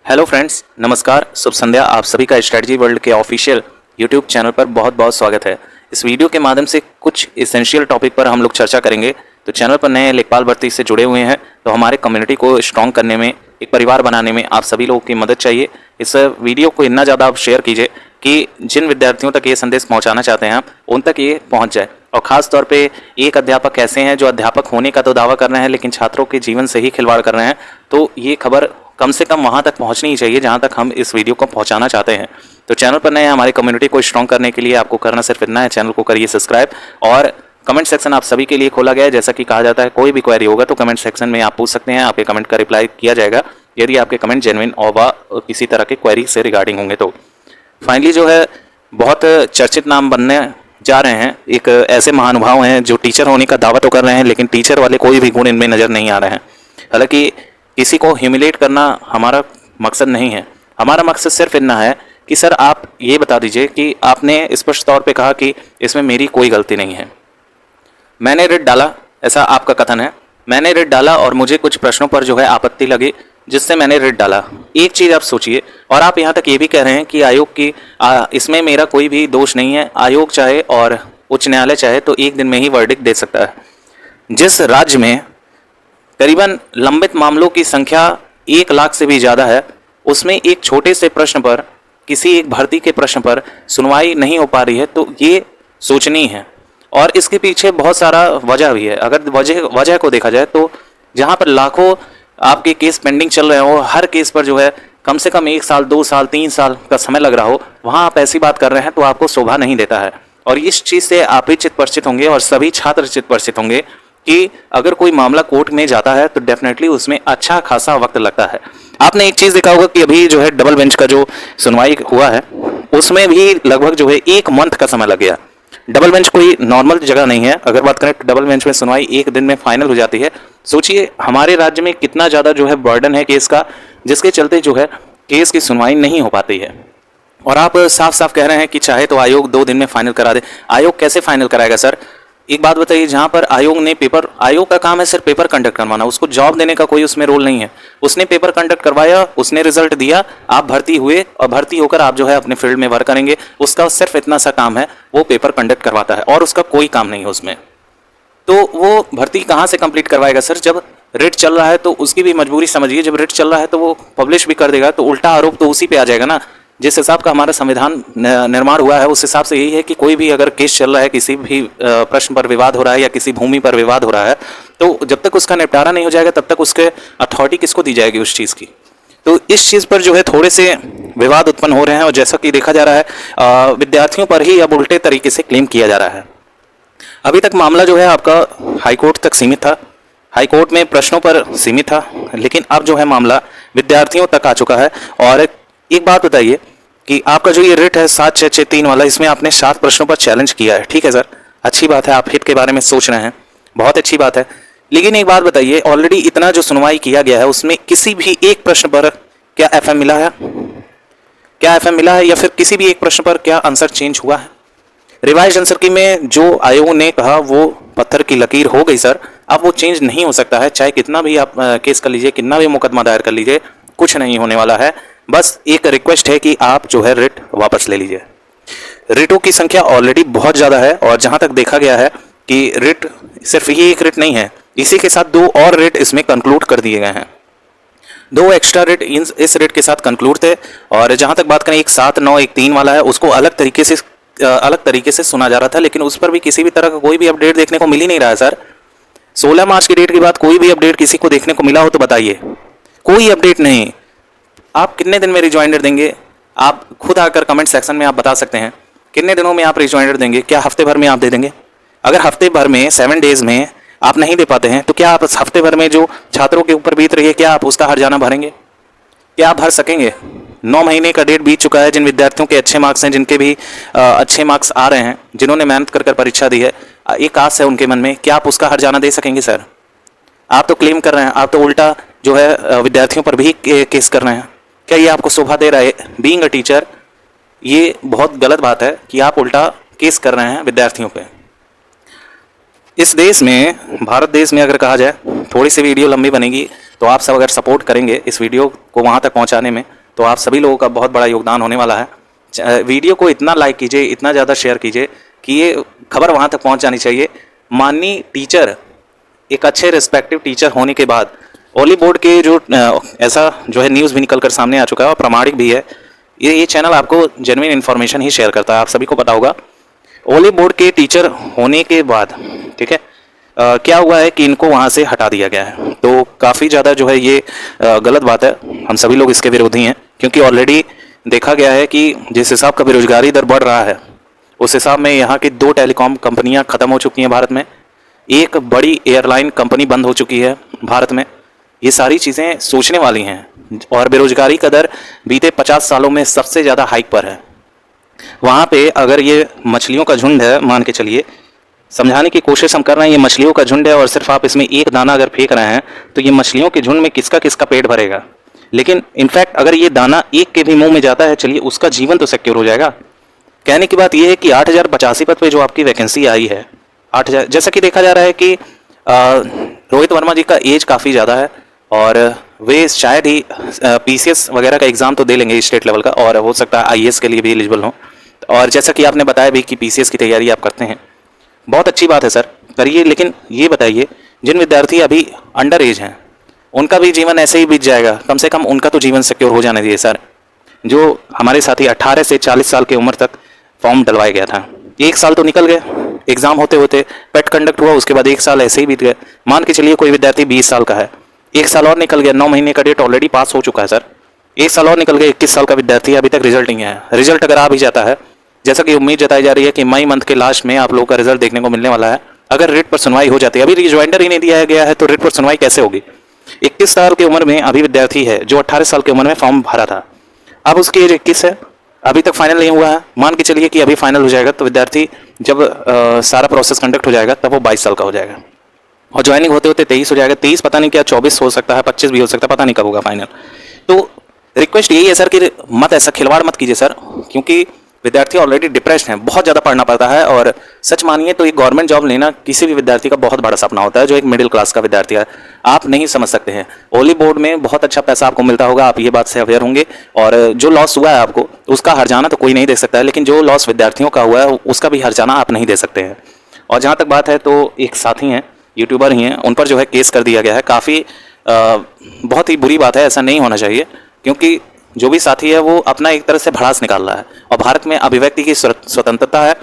Hello friends, नमस्कार, शुभ संध्या। आप सभी का स्ट्रेटजी वर्ल्ड के ऑफिशियल यूट्यूब चैनल पर बहुत बहुत स्वागत है। इस वीडियो के माध्यम से कुछ इसेंशियल टॉपिक पर हम लोग चर्चा करेंगे। तो चैनल पर नए लेखपाल भर्ती से जुड़े हुए हैं तो हमारे कम्युनिटी को स्ट्रॉन्ग करने में, एक परिवार बनाने में आप सभी लोगों की मदद चाहिए। इस वीडियो को इतना ज़्यादा आप शेयर कीजिए कि जिन विद्यार्थियों तक ये संदेश पहुंचाना चाहते हैं आप, उन तक ये पहुंच जाए। और ख़ास तौर पे एक अध्यापक ऐसे हैं जो अध्यापक होने का तो दावा कर रहे हैं लेकिन छात्रों के जीवन से ही खिलवाड़ कर रहे हैं, तो ये खबर कम से कम वहाँ तक पहुँचनी ही चाहिए जहाँ तक हम इस वीडियो को पहुँचाना चाहते हैं। तो चैनल पर नए हमारे कम्युनिटी को स्ट्रॉन्ग करने के लिए आपको करना सिर्फ इतना है, चैनल को करिए सब्सक्राइब और कमेंट सेक्शन आप सभी के लिए खोला गया है। जैसा कि कहा जाता है, कोई भी क्वेरी होगा तो कमेंट सेक्शन में आप पूछ सकते हैं, आपके कमेंट का रिप्लाई किया जाएगा यदि आपके कमेंट जेन्युइन और किसी तरह के क्वेरी से रिगार्डिंग होंगे। तो फाइनली जो है बहुत चर्चित नाम बनने जा रहे हैं। एक ऐसे महानुभाव हैं जो टीचर होने का दावा तो कर रहे हैं लेकिन टीचर वाले कोई भी गुण इनमें नज़र नहीं आ रहे हैं। हालांकि किसी को ह्यूमिलेट करना हमारा मकसद नहीं है। हमारा मकसद सिर्फ इतना है कि सर आप ये बता दीजिए कि आपने स्पष्ट तौर पे कहा कि इसमें मेरी कोई गलती नहीं है, मैंने रिट डाला, ऐसा आपका कथन है। मैंने रिट डाला और मुझे कुछ प्रश्नों पर जो है आपत्ति लगी जिससे मैंने रिट डाला। एक चीज़ आप सोचिए, और आप यहाँ तक ये भी कह रहे हैं कि आयोग की इसमें मेरा कोई भी दोष नहीं है। आयोग चाहे और उच्च न्यायालय चाहे तो एक दिन में ही वर्डिक्ट दे सकता है। जिस राज्य में करीबन लंबित मामलों की संख्या 1 लाख से भी ज़्यादा है, उसमें एक छोटे से प्रश्न पर, किसी एक भर्ती के प्रश्न पर सुनवाई नहीं हो पा रही है, तो ये सोचनीय है। और इसके पीछे बहुत सारा वजह भी है। अगर वजह को देखा जाए तो जहाँ पर लाखों आपके केस पेंडिंग चल रहे हो, हर केस पर जो है कम से कम 1 साल, 2 साल, 3 साल का समय लग रहा हो, वहाँ आप ऐसी बात कर रहे हैं तो आपको शोभा नहीं देता है। और इस चीज़ से आप भी चित परिचित होंगे और सभी छात्र चित परिचित होंगे कि अगर कोई मामला कोर्ट में जाता है तो डेफिनेटली उसमें अच्छा खासा वक्त लगता है। आपने एक चीज़ देखा होगा कि अभी जो है डबल बेंच का जो सुनवाई हुआ है उसमें भी लगभग जो है 1 मंथ का समय लग गया। डबल बेंच कोई नॉर्मल जगह नहीं है। अगर बात करें तो डबल बेंच में सुनवाई 1 दिन में फाइनल हो जाती है। सोचिए हमारे राज्य में कितना ज़्यादा जो है बर्डन है केस का, जिसके चलते जो है केस की सुनवाई नहीं हो पाती है। और आप साफ साफ कह रहे हैं कि चाहे तो आयोग 2 दिन में फाइनल करा दे। आयोग कैसे फाइनल कराएगा सर? एक बात बताइए, जहाँ पर आयोग का काम है सिर्फ पेपर कंडक्ट करवाना, उसको जॉब देने का कोई उसमें रोल नहीं है। उसने पेपर कंडक्ट करवाया, उसने रिजल्ट दिया, आप भर्ती हुए और भर्ती होकर आप जो है अपने फील्ड में वर्क करेंगे। उसका सिर्फ इतना सा काम है, वो पेपर कंडक्ट करवाता है और उसका कोई काम नहीं है उसमें। तो वो भर्ती कहाँ से कंप्लीट करवाएगा सर? जब रिट चल रहा है तो उसकी भी मजबूरी समझिए। जब रिट चल रहा है तो वो पब्लिश भी कर देगा, तो उल्टा आरोप तो उसी पे आ जाएगा ना। जिस हिसाब का हमारा संविधान निर्माण हुआ है उस हिसाब से यही है कि कोई भी अगर केस चल रहा है, किसी भी प्रश्न पर विवाद हो रहा है या किसी भूमि पर विवाद हो रहा है, तो जब तक उसका निपटारा नहीं हो जाएगा तब तक उसके अथॉरिटी किसको दी जाएगी उस चीज़ की। तो इस चीज़ पर जो है थोड़े से विवाद उत्पन्न हो रहे हैं और जैसा कि देखा जा रहा है विद्यार्थियों पर ही अब उल्टे तरीके से क्लेम किया जा रहा है। अभी तक मामला जो है आपका हाईकोर्ट तक सीमित था, हाईकोर्ट में प्रश्नों पर सीमित था, लेकिन अब जो है मामला विद्यार्थियों तक आ चुका है। और एक बात बताइए कि आपका जो ये रिट है 7663 वाला, इसमें आपने 7 प्रश्नों पर चैलेंज किया है। ठीक है सर, अच्छी बात है, आप हित के बारे में सोच रहे हैं, बहुत अच्छी बात है। लेकिन एक बात बताइए, ऑलरेडी इतना जो सुनवाई किया गया है उसमें किसी भी एक प्रश्न पर क्या FM मिला है? क्या FM मिला है? या फिर किसी भी एक प्रश्न पर क्या आंसर चेंज हुआ है? रिवाइज आंसर की में जो आयोग ने कहा वो पत्थर की लकीर हो गई सर। अब वो चेंज नहीं हो सकता है, चाहे कितना भी आप केस कर लीजिए, कितना भी मुकदमा दायर कर लीजिए, कुछ नहीं होने वाला है। बस एक रिक्वेस्ट है कि आप जो है रिट वापस ले लीजिए। रिटों की संख्या ऑलरेडी बहुत ज़्यादा है और जहाँ तक देखा गया है कि रिट सिर्फ ये एक रिट नहीं है, इसी के साथ 2 और रिट इसमें कंक्लूड कर दिए गए हैं। 2 एक्स्ट्रा रिट इस रिट के साथ कंक्लूड थे। और जहाँ तक बात करें 17913 वाला है, उसको अलग तरीके से सुना जा रहा था, लेकिन उस पर भी किसी भी तरह का कोई भी अपडेट देखने को मिल ही नहीं रहा है सर। 16 मार्च की डेट के बाद कोई भी अपडेट किसी को देखने को मिला हो तो बताइए। कोई अपडेट नहीं। आप कितने दिन में रिजॉइंडर देंगे? आप खुद आकर कमेंट सेक्शन में आप बता सकते हैं कितने दिनों में आप रिजॉइंडर देंगे। क्या हफ्ते भर में आप दे देंगे? अगर हफ्ते भर में 7 डेज में आप नहीं दे पाते हैं तो क्या आप हफ्ते भर में जो छात्रों के ऊपर बीत रही है क्या आप उसका हर्जाना भरेंगे? क्या आप भर सकेंगे? 9 महीने का डेट बीत चुका है। जिन विद्यार्थियों के अच्छे मार्क्स हैं, जिनके भी अच्छे मार्क्स आ रहे हैं, जिन्होंने मेहनत कर परीक्षा दी है, एक आस है उनके मन में, क्या आप उसका हर्जाना दे सकेंगे सर? आप तो क्लेम कर रहे हैं, आप तो उल्टा जो है विद्यार्थियों पर भी केस कर रहे हैं। क्या ये आपको शोभा दे रहा है? बीइंग अ टीचर ये बहुत गलत बात है कि आप उल्टा केस कर रहे हैं विद्यार्थियों पे। इस देश में, भारत देश में अगर कहा जाए, थोड़ी सी वीडियो लंबी बनेगी तो आप सब अगर सपोर्ट करेंगे इस वीडियो को वहाँ तक पहुँचाने में, तो आप सभी लोगों का बहुत बड़ा योगदान होने वाला है। वीडियो को इतना लाइक कीजिए, इतना ज़्यादा शेयर कीजिए कि ये खबर वहाँ तक पहुँच जानी चाहिए। माननीय टीचर, एक अच्छे रिस्पेक्टिव टीचर होने के बाद ओली बोर्ड के जो ऐसा जो है न्यूज़ भी निकल कर सामने आ चुका है और प्रामाणिक भी है। ये चैनल आपको जेन्युइन इन्फॉर्मेशन ही शेयर करता है, आप सभी को पता होगा। ओली बोर्ड के टीचर होने के बाद, ठीक है, क्या हुआ है कि इनको वहाँ से हटा दिया गया है। तो काफ़ी ज़्यादा जो है ये गलत बात है, हम सभी लोग इसके विरोधी हैं, क्योंकि ऑलरेडी देखा गया है कि जिस हिसाब का बेरोजगारी दर बढ़ रहा है उस हिसाब में यहाँ की 2 टेलीकॉम कंपनियाँ ख़त्म हो चुकी हैं भारत में, एक बड़ी एयरलाइन कंपनी बंद हो चुकी है भारत में। ये सारी चीज़ें सोचने वाली हैं और बेरोजगारी का दर बीते 50 सालों में सबसे ज़्यादा हाइक पर है। वहाँ पे अगर ये मछलियों का झुंड है, मान के चलिए, समझाने की कोशिश हम कर रहे हैं, ये मछलियों का झुंड है और सिर्फ आप इसमें एक दाना अगर फेंक रहे हैं तो ये मछलियों के झुंड में किसका किसका पेट भरेगा। लेकिन इनफैक्ट अगर ये दाना एक के भी मुंह में जाता है, चलिए उसका जीवन तो सिक्योर हो जाएगा। कहने की बात यह है कि 8085 पद पे जो आपकी वैकेंसी आई है, 8000, जैसा कि देखा जा रहा है कि रोहित वर्मा जी का एज काफ़ी ज़्यादा है और वे शायद ही पीसीएस वगैरह का एग्ज़ाम तो दे लेंगे स्टेट लेवल का, और हो सकता है आईएएस के लिए भी एलिजिबल हो। और जैसा कि आपने बताया भी कि पीसीएस की तैयारी आप करते हैं, बहुत अच्छी बात है सर, करिए। लेकिन ये बताइए, जिन विद्यार्थी अभी अंडर एज हैं उनका भी जीवन ऐसे ही बीत जाएगा, कम से कम उनका तो जीवन सिक्योर हो जाने दीजिए सर। जो हमारे साथी 18 से 40 साल की उम्र तक फॉर्म डलवाया गया था, 1 साल तो निकल गए, एग्ज़ाम होते होते पेट कंडक्ट हुआ, उसके बाद 1 साल ऐसे ही बीत गए। मान के चलिए कोई विद्यार्थी 20 साल का है, 1 साल और निकल गया, 9 महीने का डेट ऑलरेडी पास हो चुका है सर, 1 साल और निकल गया, 21 साल का विद्यार्थी अभी तक रिजल्ट नहीं आया। रिजल्ट अगर आ भी जाता है, जैसा कि उम्मीद जताई जा रही है कि मई मंथ के लास्ट में आप लोगों का रिजल्ट देखने को मिलने वाला है, अगर रेट पर सुनवाई हो जाती है, अभी रिजॉइंडर ही नहीं दिया गया है तो रेट पर सुनवाई कैसे होगी। 21 साल की उम्र में अभी विद्यार्थी है जो 18 साल की उम्र में फॉर्म भरा था, अब उसकी एज 21 है, अभी तक फाइनल नहीं हुआ है। मान के चलिए कि अभी फाइनल हो जाएगा तो विद्यार्थी जब सारा प्रोसेस कंडक्ट हो जाएगा तब वो 22 साल का हो जाएगा और ज्वाइनिंग होते होते 23 हो जाएगा, 23 पता नहीं क्या 24 हो सकता है, 25 भी हो सकता है, पता नहीं कब होगा फाइनल। तो रिक्वेस्ट यही है सर कि मत ऐसा खिलवाड़ मत कीजिए सर, क्योंकि विद्यार्थी ऑलरेडी डिप्रेस्ड हैं, बहुत ज़्यादा पढ़ना पड़ता है। और सच मानिए तो एक गवर्नमेंट जॉब लेना किसी भी विद्यार्थी का बहुत बड़ा सपना होता है, जो एक मिडिल क्लास का विद्यार्थी है। आप नहीं समझ सकते हैं, ओली बोर्ड में बहुत अच्छा पैसा आपको मिलता होगा, आप ये बात से अवेयर होंगे। और जो लॉस हुआ है आपको, उसका हर्जाना तो कोई नहीं दे सकता है, लेकिन जो लॉस विद्यार्थियों का हुआ है उसका भी हर्जाना आप नहीं दे सकते हैं। और जहाँ तक बात है तो एक साथी हैं, यूट्यूबर ही हैं, उन पर जो है केस कर दिया गया है। काफ़ी बहुत ही बुरी बात है, ऐसा नहीं होना चाहिए, क्योंकि जो भी साथी है वो अपना एक तरह से भड़ास निकाल रहा है। और भारत में अभिव्यक्ति की स्वतंत्रता है,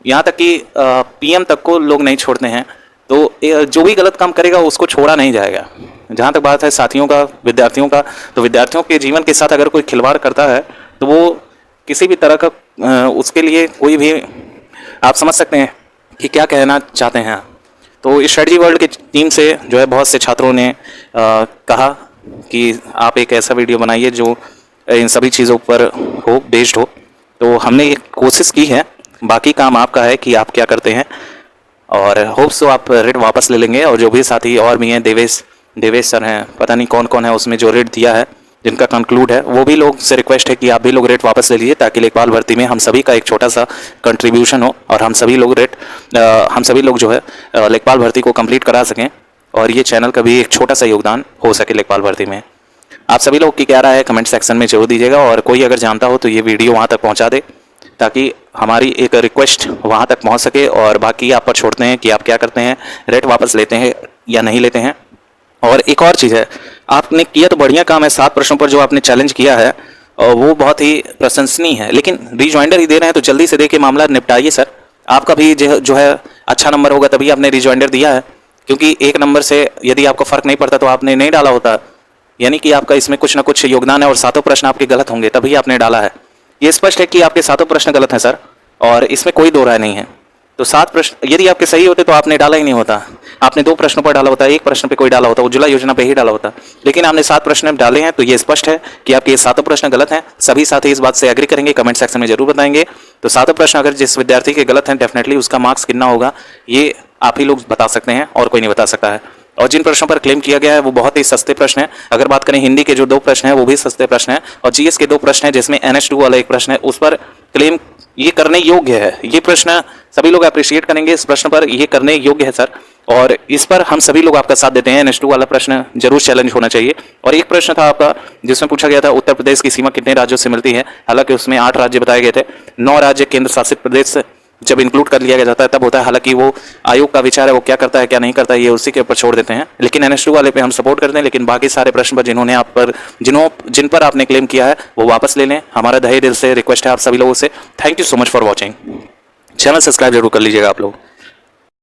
यहाँ तक कि पीएम तक को लोग नहीं छोड़ते हैं, तो जो भी गलत काम करेगा उसको छोड़ा नहीं जाएगा। जहाँ तक बात है साथियों का, विद्यार्थियों का, तो विद्यार्थियों के जीवन के साथ अगर कोई खिलवाड़ करता है तो वो किसी भी तरह का उसके लिए कोई भी, आप समझ सकते हैं कि क्या कहना चाहते हैं। तो इस स्ट्रेटजी वर्ल्ड की टीम से जो है बहुत से छात्रों ने कहा कि आप एक ऐसा वीडियो बनाइए जो इन सभी चीज़ों पर हो, बेस्ड हो। तो हमने एक कोशिश की है, बाकी काम आपका है कि आप क्या करते हैं। और होप्स तो आप रेट वापस ले लेंगे। और जो भी साथी और भी हैं, देवेश सर हैं, पता नहीं कौन कौन है उसमें जो रेट दिया है, जिनका कंक्लूड है, वो भी लोग से रिक्वेस्ट है कि आप भी लोग रेट वापस ले लीजिए, ताकि लेखपाल भर्ती में हम सभी का एक छोटा सा कंट्रीब्यूशन हो और हम सभी लोग जो है लेखपाल भर्ती को कंप्लीट करा सकें और ये चैनल का भी एक छोटा सा योगदान हो सके लेखपाल भर्ती में। आप सभी लोग की क्या राय है कमेंट सेक्शन में जरूर दीजिएगा। और कोई अगर जानता हो तो ये वीडियो वहाँ तक पहुँचा दे, ताकि हमारी एक रिक्वेस्ट वहाँ तक पहुँच सके। और बाकी आप पर छोड़ते हैं कि आप क्या करते हैं, रेट वापस लेते हैं या नहीं लेते हैं। और एक और चीज़ है, आपने किया तो बढ़िया काम है, 7 प्रश्नों पर जो आपने चैलेंज किया है और वो बहुत ही प्रशंसनीय है, लेकिन रिजॉइंडर ही दे रहे हैं तो जल्दी से दे के मामला निपटाइए सर। आपका भी जो है अच्छा नंबर होगा तभी आपने रिजॉइंडर दिया है, क्योंकि 1 नंबर से यदि आपको फ़र्क नहीं पड़ता तो आपने नहीं डाला होता, यानी कि आपका इसमें कुछ ना कुछ योगदान है। और 7 प्रश्न आपके गलत होंगे तभी आपने डाला है, ये स्पष्ट है कि आपके 7 प्रश्न गलत हैं सर, और इसमें कोई दो राय नहीं है। तो 7 प्रश्न यदि आपके सही होते तो आपने डाला ही नहीं होता, आपने 2 प्रश्नों पर डाला होता, 1 प्रश्न पे कोई डाला होता, उज्ज्वला योजना पे ही डाला होता, लेकिन आपने 7 प्रश्न डाले हैं। तो ये स्पष्ट है कि आपके ये 7 प्रश्न गलत हैं। सभी साथी इस बात से एग्री करेंगे, कमेंट सेक्शन में जरूर बताएंगे। तो 7 प्रश्न अगर जिस विद्यार्थी के गलत हैं, डेफिनेटली उसका मार्क्स कितना होगा ये आप ही लोग बता सकते हैं और कोई नहीं बता सकता है। और जिन प्रश्नों पर क्लेम किया गया है वो बहुत ही सस्ते प्रश्न हैं। अगर बात करें हिंदी के जो 2 प्रश्न हैं वो भी सस्ते प्रश्न हैं, और जीएस के 2 प्रश्न हैं जिसमें NH2 वाला एक प्रश्न है, उस पर क्लेम ये करने योग्य है। ये प्रश्न सभी लोग अप्रिशिएट करेंगे, इस प्रश्न पर ये करने योग्य है सर। और इस पर हम सभी लोग आपका साथ देते हैं। NH2 वाला प्रश्न जरूर चैलेंज होना चाहिए। और एक प्रश्न था आपका जिसमें पूछा गया था उत्तर प्रदेश की सीमा कितने राज्यों से मिलती है, हालांकि उसमें 8 राज्य बताए गए थे। 9 राज्य केंद्र शासित प्रदेश से जब इंक्लूड कर लिया जाता है तब होता है, हालांकि वो आयोग का विचार है, वो क्या करता है क्या नहीं करता है ये उसी के ऊपर छोड़ देते हैं। लेकिन NH2 वाले पे हम सपोर्ट करते हैं। लेकिन बाकी सारे प्रश्न पर जिन पर आपने क्लेम किया है वो वापस ले लें। हमारा तहे दिल से रिक्वेस्ट है आप सभी लोगों से। Thank you so much for watching. Channel subscribe जरूर कर लीजिएगा आप लोग।